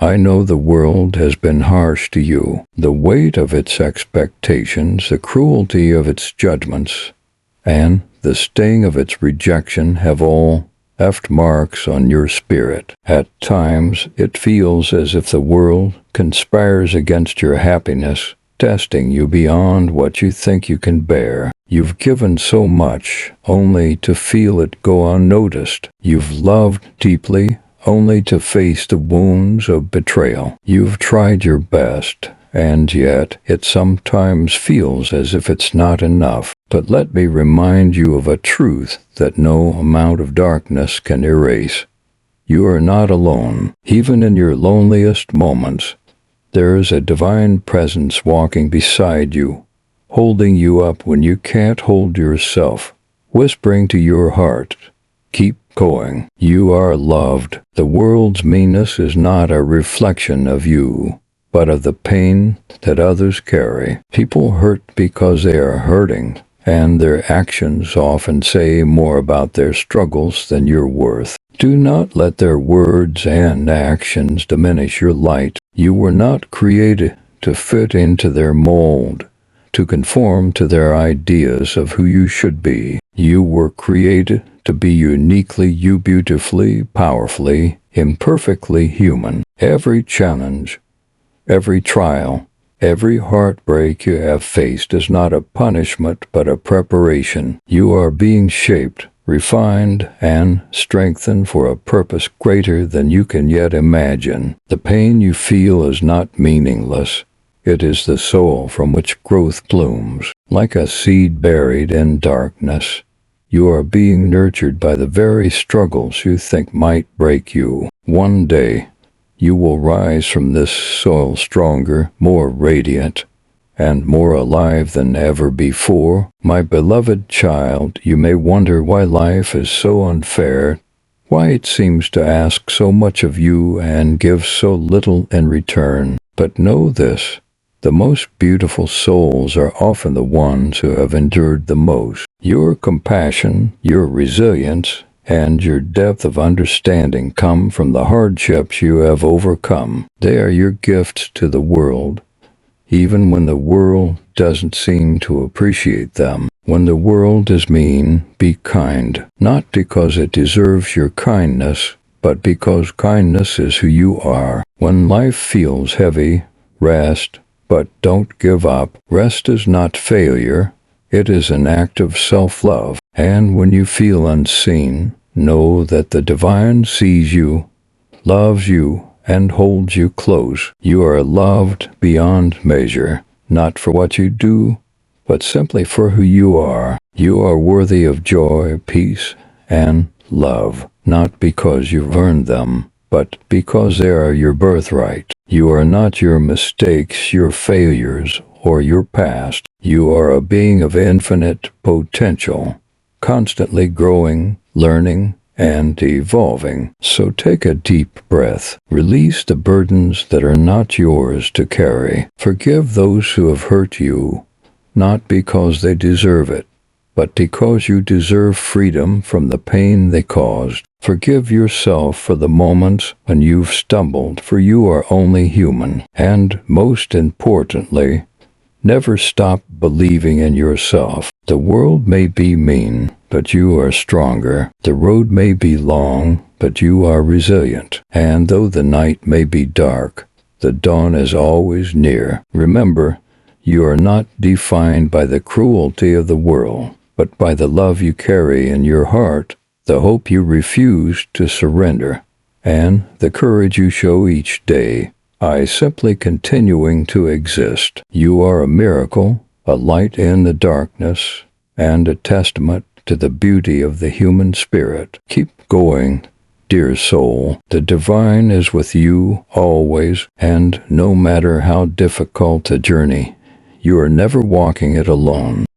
I know the world has been harsh to you. The weight of its expectations, the cruelty of its judgments, and the sting of its rejection have all left marks on your spirit. At times, it feels as if the world conspires against your happiness, testing you beyond what you think you can bear. You've given so much, only to feel it go unnoticed. You've loved deeply, only to face the wounds of betrayal. You've tried your best, and yet it sometimes feels as if it's not enough. But let me remind you of a truth that no amount of darkness can erase. You are not alone. Even in your loneliest moments, there is a divine presence walking beside you, holding you up when you can't hold yourself, whispering to your heart, "Keep going. You are loved." The world's meanness is not a reflection of you, but of the pain that others carry. People hurt because they are hurting, and their actions often say more about their struggles than your worth. Do not let their words and actions diminish your light. You were not created to fit into their mold, to conform to their ideas of who you should be. You were created to be uniquely you, beautifully, powerfully, imperfectly human. Every challenge, every trial, every heartbreak you have faced is not a punishment but a preparation. You are being shaped, refined, and strengthened for a purpose greater than you can yet imagine. The pain you feel is not meaningless. It is the soul from which growth blooms. Like a seed buried in darkness, you are being nurtured by the very struggles you think might break you. One day, you will rise from this soil stronger, more radiant, and more alive than ever before. My beloved child, you may wonder why life is so unfair, why it seems to ask so much of you and give so little in return. But know this: the most beautiful souls are often the ones who have endured the most. Your compassion, your resilience, and your depth of understanding come from the hardships you have overcome. They are your gifts to the world, even when the world doesn't seem to appreciate them. When the world is mean, be kind, not because it deserves your kindness, but because kindness is who you are. When life feels heavy, rest, but don't give up. Rest is not failure. It is an act of self-love. And when you feel unseen, know that the divine sees you, loves you, and holds you close. You are loved beyond measure, not for what you do, but simply for who you are. You are worthy of joy, peace, and love, not because you've earned them, but because they are your birthright. You are not your mistakes, your failures, or your past. You are a being of infinite potential, constantly growing, learning, and evolving. So take a deep breath. Release the burdens that are not yours to carry. Forgive those who have hurt you, not because they deserve it, but because you deserve freedom from the pain they caused. Forgive yourself for the moments when you've stumbled, for you are only human. And most importantly, never stop believing in yourself. The world may be mean, but you are stronger. The road may be long, but you are resilient. And though the night may be dark, the dawn is always near. Remember, you are not defined by the cruelty of the world, but by the love you carry in your heart, the hope you refuse to surrender, and the courage you show each day by simply continuing to exist. You are a miracle, a light in the darkness, and a testament to the beauty of the human spirit. Keep going, dear soul. The divine is with you always, and no matter how difficult a journey, you are never walking it alone.